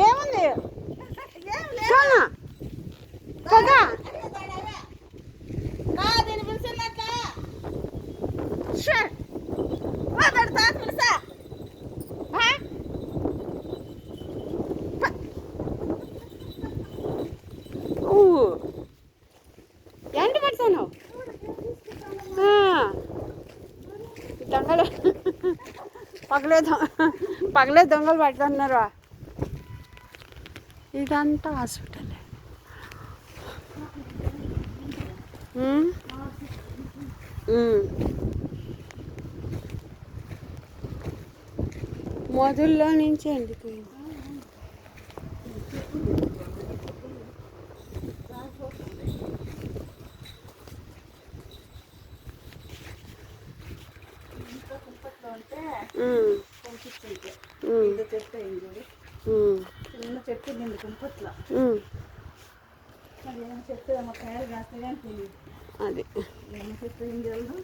ఏముంది చూనా కదా ఏంటి పడుతున్నావు దొంగలు పగలే దొంగలు పడుతున్నారు. ఇదంతా హాస్పిటల్. మొదల్లో నుంచి ఎండిపోయింది. చిన్న చెట్టు నిండు కుంపట్ల చెట్టు కాయలు కాస్తే కానీ తెలియదు. అది చెట్టు ఇంజలు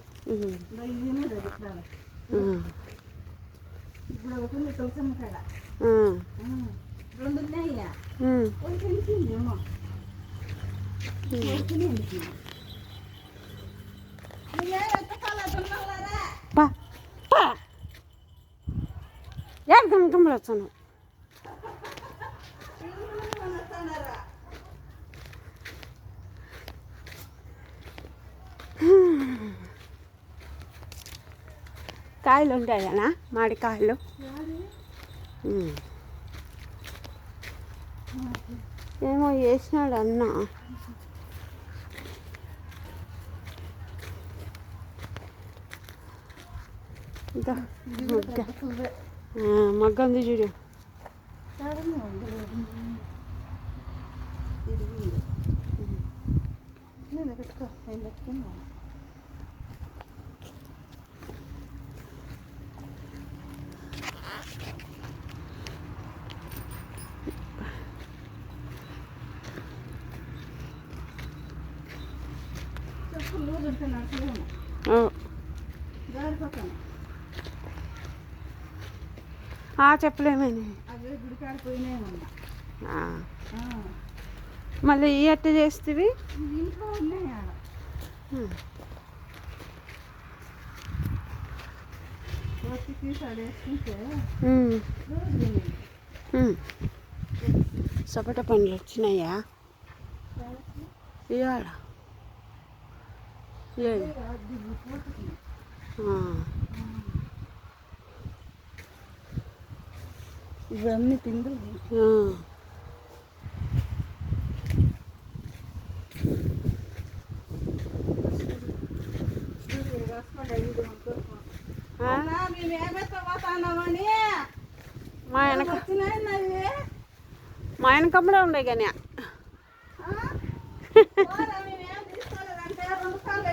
ఇప్పుడు ఒకటి తులసమ్మ కాడ 2 ఉన్నాయ్యా ఎండిపోయిందేమో గమ్ములు వచ్చాను. కాయలు ఉంటాయనా మామిడికాయలు? ఏమో వేసినాడు అన్న. మగ్గంది చూడు. చెప్పలేమని మళ్ళీ ఈ అట్ట చేస్తేవి సపోటా పండ్లు వచ్చినాయా ఇవాళ? ఇవన్నీ పిందులు మా వెనకమ్మడే ఉండే కానీ తీసుకోలేదంటే 2 సార్లు